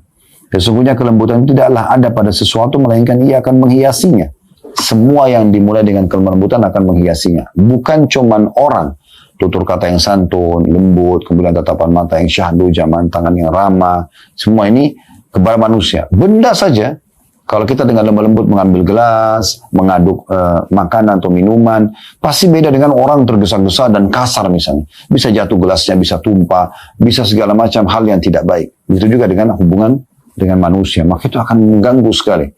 Speaker 1: Sesungguhnya kelembutan tidaklah ada pada sesuatu melainkan ia akan menghiasinya. Semua yang dimulai dengan kelembutan akan menghiasinya. Bukan cuman orang, tutur kata yang santun, lembut, kemudian tatapan mata yang syahdu, jaman tangan yang ramah, semua ini kepada manusia. Benda saja, kalau kita dengan lemah lembut mengambil gelas, mengaduk makanan atau minuman, pasti beda dengan orang tergesa-gesa dan kasar misalnya. Bisa jatuh gelasnya, bisa tumpah, bisa segala macam hal yang tidak baik. Begitu juga dengan hubungan dengan manusia, maka itu akan mengganggu sekali.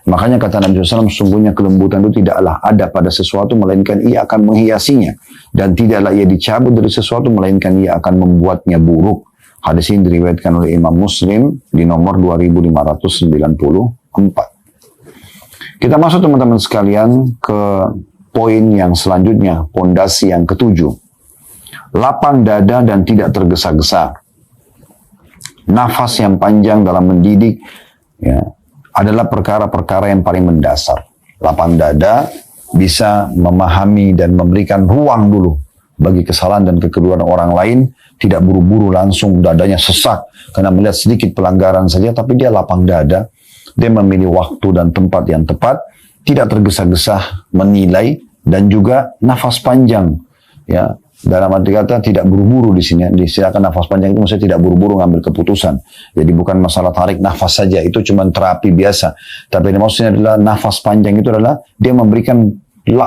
Speaker 1: Makanya kata Nabi SAW, sungguhnya kelembutan itu tidaklah ada pada sesuatu, melainkan ia akan menghiasinya. Dan tidaklah ia dicabut dari sesuatu, melainkan ia akan membuatnya buruk. Hadis ini diriwayatkan oleh Imam Muslim di nomor 2594. Kita masuk teman-teman sekalian ke poin yang selanjutnya, pondasi yang ketujuh. Lapang dada dan tidak tergesa-gesa. Nafas yang panjang dalam mendidik, ya, adalah perkara-perkara yang paling mendasar. Lapang dada bisa memahami dan memberikan ruang dulu bagi kesalahan dan kekeliruan orang lain, tidak buru-buru langsung dadanya sesak karena melihat sedikit pelanggaran saja, tapi dia lapang dada, dia memilih waktu dan tempat yang tepat, tidak tergesa-gesa menilai, dan juga nafas panjang, ya. Dalam arti kata tidak buru-buru di sini. Disilakan nafas panjang itu maksudnya tidak buru-buru ngambil keputusan. Jadi bukan masalah tarik nafas saja, itu cuma terapi biasa. Tapi maksudnya adalah nafas panjang itu adalah dia memberikan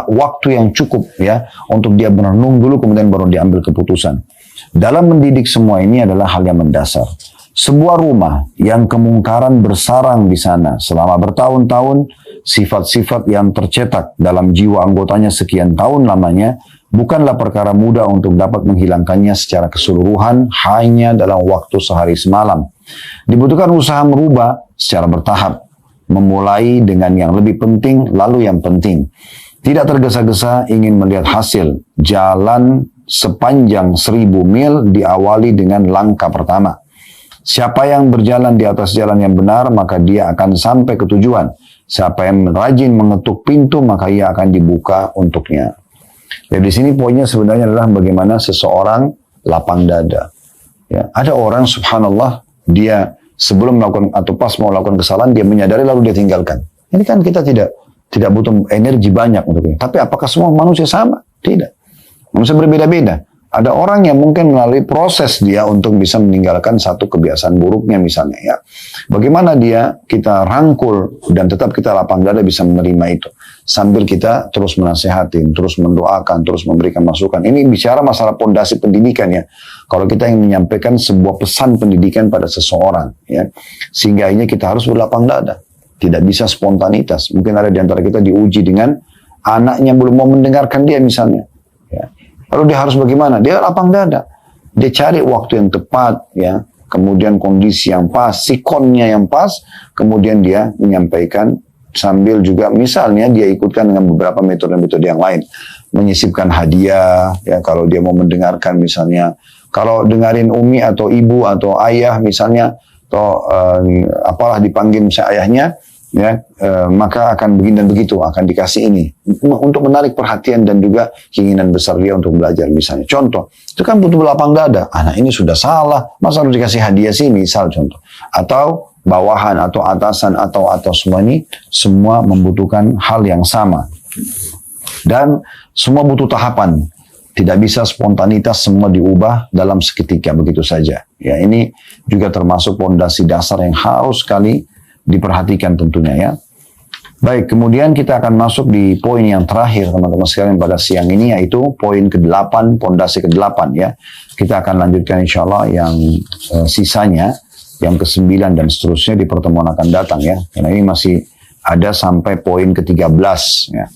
Speaker 1: waktu yang cukup, ya, untuk dia merenung dulu kemudian baru diambil keputusan. Dalam mendidik semua ini adalah hal yang mendasar. Sebuah rumah yang kemungkaran bersarang di sana selama bertahun-tahun, sifat-sifat yang tercetak dalam jiwa anggotanya sekian tahun lamanya, bukanlah perkara mudah untuk dapat menghilangkannya secara keseluruhan hanya dalam waktu sehari semalam. Dibutuhkan usaha merubah secara bertahap, memulai dengan yang lebih penting, lalu yang penting. Tidak tergesa-gesa ingin melihat hasil. Jalan sepanjang 1000 mil diawali dengan langkah pertama. Siapa yang berjalan di atas jalan yang benar, maka dia akan sampai ke tujuan. Siapa yang rajin mengetuk pintu, maka ia akan dibuka untuknya. Jadi di sini poinnya sebenarnya adalah bagaimana seseorang lapang dada. Ya, ada orang subhanallah, dia sebelum melakukan atau pas mau melakukan kesalahan, dia menyadari lalu dia tinggalkan. Ini kan kita tidak butuh energi banyak untuk ini. Tapi apakah semua manusia sama? Tidak. Manusia berbeda-beda. Ada orang yang mungkin melalui proses dia untuk bisa meninggalkan satu kebiasaan buruknya misalnya, ya. Bagaimana kita rangkul dan tetap kita lapang dada bisa menerima itu. Sambil kita terus menasehatin, terus mendoakan, terus memberikan masukan. Ini bicara masalah pondasi pendidikan, ya. Kalau kita ingin menyampaikan sebuah pesan pendidikan pada seseorang, ya. Sehingga ini kita harus berlapang dada. Tidak bisa spontanitas. Mungkin ada di antara kita diuji dengan anaknya belum mau mendengarkan dia misalnya, ya. Lalu dia harus bagaimana? Dia lapang dada. Dia cari waktu yang tepat, ya. Kemudian kondisi yang pas, sikonnya yang pas. Kemudian dia menyampaikan sambil juga misalnya dia ikutkan dengan beberapa metode-metode yang lain. Menyisipkan hadiah, ya, kalau dia mau mendengarkan misalnya. Kalau dengarin umi atau ibu atau ayah misalnya, atau apalah dipanggil misalnya ayahnya, ya, maka akan begini dan begitu, akan dikasih ini untuk menarik perhatian dan juga keinginan besar dia untuk belajar misalnya. Contoh, itu kan butuh lapang dada. Anak ini sudah salah, masa harus dikasih hadiah sih misal contoh. Atau bawahan atau atasan atau semua ini semua membutuhkan hal yang sama. Dan semua butuh tahapan. Tidak bisa spontanitas semua diubah dalam seketika begitu saja. Ya, ini juga termasuk pondasi dasar yang harus sekali diperhatikan tentunya ya. Baik, kemudian kita akan masuk di poin yang terakhir teman-teman sekalian pada siang ini, yaitu poin ke-8, pondasi ke-8 ya. Kita akan lanjutkan insya Allah yang sisanya, yang ke-9 dan seterusnya di pertemuan akan datang ya. Karena ini masih ada sampai poin ke-13 ya.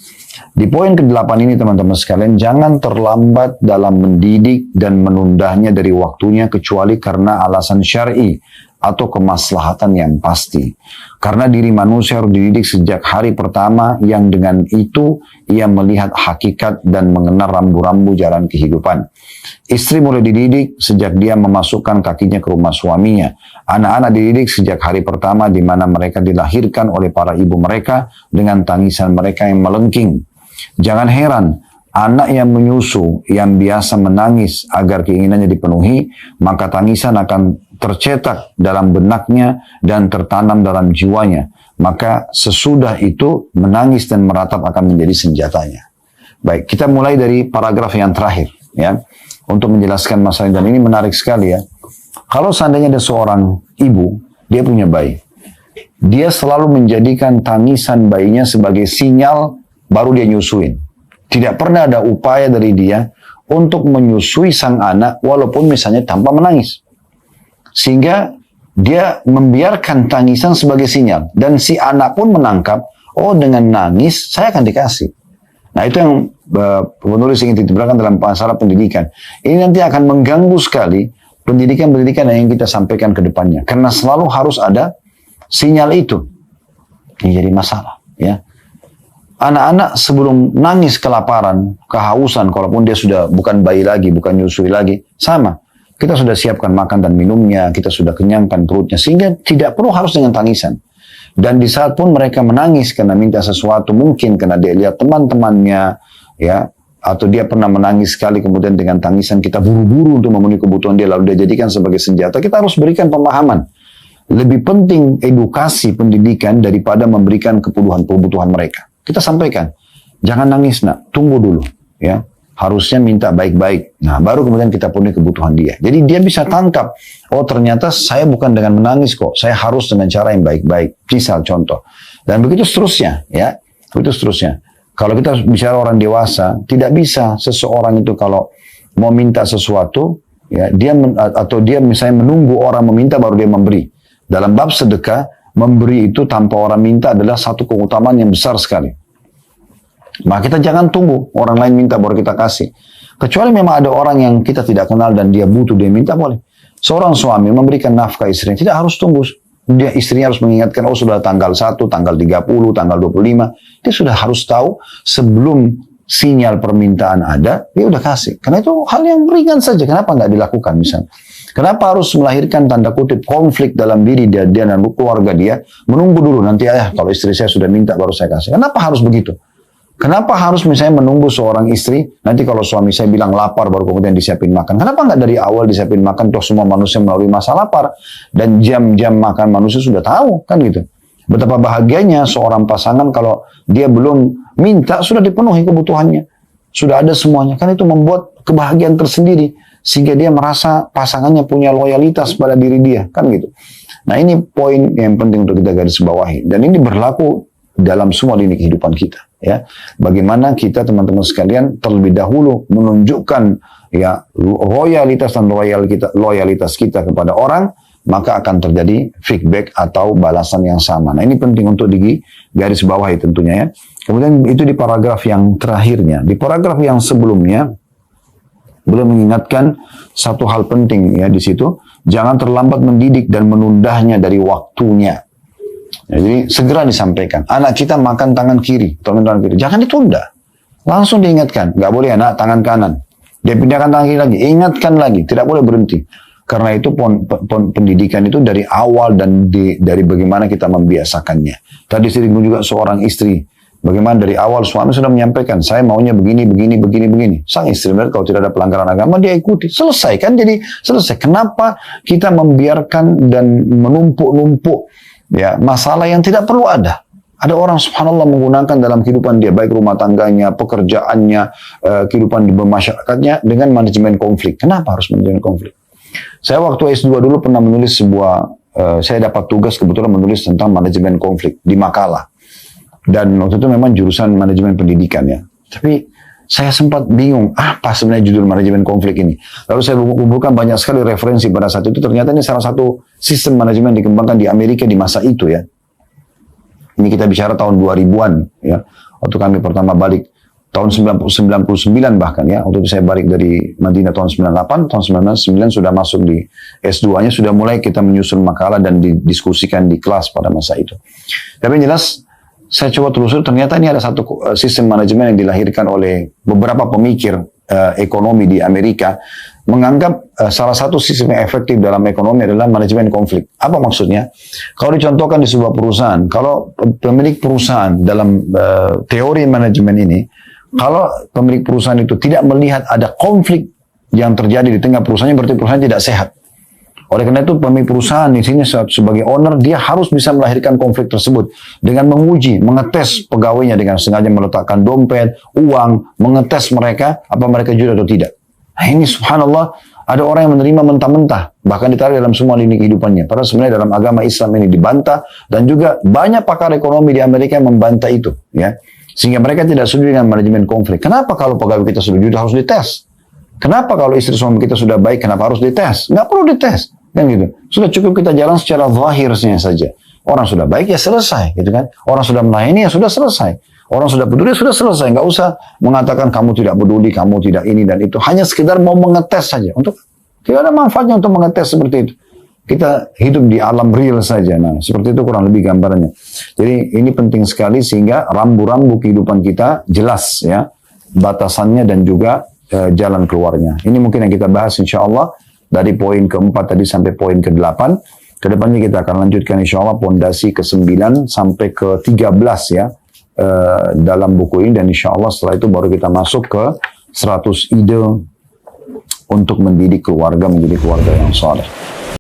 Speaker 1: Di poin ke-8 ini teman-teman sekalian, jangan terlambat dalam mendidik dan menundanya dari waktunya kecuali karena alasan syar'i atau kemaslahatan yang pasti. Karena diri manusia harus dididik sejak hari pertama yang dengan itu ia melihat hakikat dan mengenal rambu-rambu jalan kehidupan. Istri mulai dididik sejak dia memasukkan kakinya ke rumah suaminya. Anak-anak dididik sejak hari pertama di mana mereka dilahirkan oleh para ibu mereka dengan tangisan mereka yang melengking. Jangan heran, anak yang menyusu, yang biasa menangis agar keinginannya dipenuhi, maka tangisan akan tercetak dalam benaknya dan tertanam dalam jiwanya. Maka sesudah itu menangis dan meratap akan menjadi senjatanya. Baik, kita mulai dari paragraf yang terakhir ya, untuk menjelaskan masalah, dan ini menarik sekali ya. Kalau seandainya ada seorang ibu, dia punya bayi, dia selalu menjadikan tangisan bayinya sebagai sinyal baru dia nyusuin. Tidak pernah ada upaya dari dia untuk menyusui sang anak walaupun misalnya tanpa menangis. Sehingga dia membiarkan tangisan sebagai sinyal. Dan si anak pun menangkap, oh dengan nangis saya akan dikasih. Nah itu yang penulis ingin ditimbulkan dalam masalah pendidikan. Ini nanti akan mengganggu sekali pendidikan-pendidikan yang kita sampaikan ke depannya. Karena selalu harus ada sinyal itu. Ini jadi masalah ya. Anak-anak sebelum nangis kelaparan, kehausan, kalaupun dia sudah bukan bayi lagi, bukan nyusui lagi, sama. Kita sudah siapkan makan dan minumnya, kita sudah kenyangkan perutnya, sehingga tidak perlu harus dengan tangisan. Dan di saat pun mereka menangis karena minta sesuatu, mungkin karena dia lihat teman-temannya, ya, atau dia pernah menangis sekali, kemudian dengan tangisan kita buru-buru untuk memenuhi kebutuhan dia, lalu dia jadikan sebagai senjata. Kita harus berikan pemahaman. Lebih penting edukasi pendidikan daripada memberikan kebutuhan mereka. Kita sampaikan, jangan nangis nak, tunggu dulu, ya. Harusnya minta baik-baik. Nah, baru kemudian kita penuhi kebutuhan dia. Jadi dia bisa tangkap, oh ternyata saya bukan dengan menangis kok, saya harus dengan cara yang baik-baik. Misal contoh. Dan begitu seterusnya, ya. Begitu seterusnya. Kalau kita bicara orang dewasa, tidak bisa seseorang itu kalau mau minta sesuatu, ya, atau dia misalnya menunggu orang meminta baru dia memberi. Dalam bab sedekah, memberi itu tanpa orang minta adalah satu keutamaan yang besar sekali. Maka kita jangan tunggu orang lain minta baru kita kasih. Kecuali memang ada orang yang kita tidak kenal dan dia butuh, dia minta, boleh. Seorang suami memberikan nafkah istrinya, tidak harus tunggu. Dia istrinya harus mengingatkan, oh sudah tanggal 1, tanggal 30, tanggal 25. Dia sudah harus tahu sebelum sinyal permintaan ada, dia udah kasih. Karena itu hal yang ringan saja, kenapa nggak dilakukan misalnya? Kenapa harus melahirkan tanda kutip konflik dalam diri dia dan keluarga dia? Menunggu dulu, nanti kalau istri saya sudah minta baru saya kasih. Kenapa harus begitu? Kenapa harus misalnya menunggu seorang istri, nanti kalau suami saya bilang lapar baru kemudian disiapin makan? Kenapa nggak dari awal disiapin makan, toh semua manusia melalui masa lapar, dan jam-jam makan manusia sudah tahu, kan gitu. Betapa bahagianya seorang pasangan kalau dia belum minta, sudah dipenuhi kebutuhannya. Sudah ada semuanya, kan itu membuat kebahagiaan tersendiri. Sehingga dia merasa pasangannya punya loyalitas pada diri dia, kan gitu. Nah ini poin yang penting untuk kita garis bawahi. Dan ini berlaku dalam semua lini kehidupan kita. Ya, bagaimana kita teman-teman sekalian terlebih dahulu menunjukkan ya loyalitas dan loyalitas kita kepada orang, maka akan terjadi feedback atau balasan yang sama. Nah ini penting untuk digaris bawahi tentunya ya. Kemudian itu di paragraf yang terakhirnya. Di paragraf yang sebelumnya belum mengingatkan satu hal penting ya di situ, jangan terlambat mendidik dan menundanya dari waktunya. Jadi segera disampaikan. Anak kita makan tangan kiri, tangan kiri, jangan ditunda. Langsung diingatkan, nggak boleh anak tangan kanan. Dia pindahkan tangan kiri lagi, ingatkan lagi, tidak boleh berhenti. Karena itu pendidikan itu dari awal dan dari bagaimana kita membiasakannya. Tadi sering juga seorang istri, bagaimana dari awal suami sudah menyampaikan, saya maunya begini, begini, begini, begini. Sang istri benar kalau tidak ada pelanggaran agama dia ikuti, selesai kan? Jadi selesai. Kenapa kita membiarkan dan menumpuk-numpuk ya masalah yang tidak perlu ada? Ada orang subhanallah menggunakan dalam kehidupan dia, baik rumah tangganya, pekerjaannya, kehidupan di masyarakatnya dengan manajemen konflik. Kenapa harus manajemen konflik? Saya waktu S2 dulu pernah menulis sebuah, saya dapat tugas kebetulan menulis tentang manajemen konflik di makalah. Dan waktu itu memang jurusan manajemen pendidikan ya. Tapi saya sempat bingung, apa sebenarnya judul manajemen konflik ini? Lalu saya kumpulkan banyak sekali referensi pada saat itu, ternyata ini salah satu sistem manajemen dikembangkan di Amerika di masa itu ya. Ini kita bicara tahun 2000-an ya. Waktu kami pertama balik tahun 99 bahkan ya. Waktu itu saya balik dari Madinah tahun 98, tahun 99 sudah masuk di S2-nya, sudah mulai kita menyusun makalah dan didiskusikan di kelas pada masa itu. Tapi yang jelas saya coba telusur, ternyata ini ada satu sistem manajemen yang dilahirkan oleh beberapa pemikir ekonomi di Amerika, menganggap salah satu sistem yang efektif dalam ekonomi adalah manajemen konflik. Apa maksudnya? Kalau dicontohkan di sebuah perusahaan, kalau pemilik perusahaan dalam teori manajemen ini, kalau pemilik perusahaan itu tidak melihat ada konflik yang terjadi di tengah perusahaannya, berarti perusahaan tidak sehat. Oleh karena itu pemilik perusahaan di sini sebagai owner, dia harus bisa melahirkan konflik tersebut dengan menguji, mengetes pegawainya dengan sengaja meletakkan dompet, uang, mengetes mereka apa mereka jujur atau tidak. Nah ini subhanallah, ada orang yang menerima mentah-mentah, bahkan ditarik dalam semua lini kehidupannya. Padahal sebenarnya dalam agama Islam ini dibantah, dan juga banyak pakar ekonomi di Amerika yang membantah itu. Ya, sehingga mereka tidak setuju dengan manajemen konflik. Kenapa kalau pegawai kita sudah jujur harus dites? Kenapa kalau istri suami kita sudah baik, kenapa harus dites? Nggak perlu dites. Kan gitu. Sudah cukup kita jalan secara zahirnya saja. Orang sudah baik ya selesai, gitu kan? Orang sudah melayani ya sudah selesai. Orang sudah peduli sudah selesai. Nggak usah mengatakan kamu tidak peduli, kamu tidak ini dan itu. Hanya sekedar mau mengetes saja. Untuk tidak ada manfaatnya untuk mengetes seperti itu. Kita hidup di alam real saja. Nah, seperti itu kurang lebih gambarannya. Jadi ini penting sekali sehingga rambu-rambu kehidupan kita jelas ya, batasannya dan juga jalan keluarnya. Ini mungkin yang kita bahas insya Allah dari poin keempat tadi sampai poin ke-8. Kedepannya kita akan lanjutkan insya Allah pondasi ke-9 sampai ke-13 ya. Dalam buku ini, dan insya Allah setelah itu baru kita masuk ke 100 ide untuk mendidik keluarga menjadi keluarga yang saleh.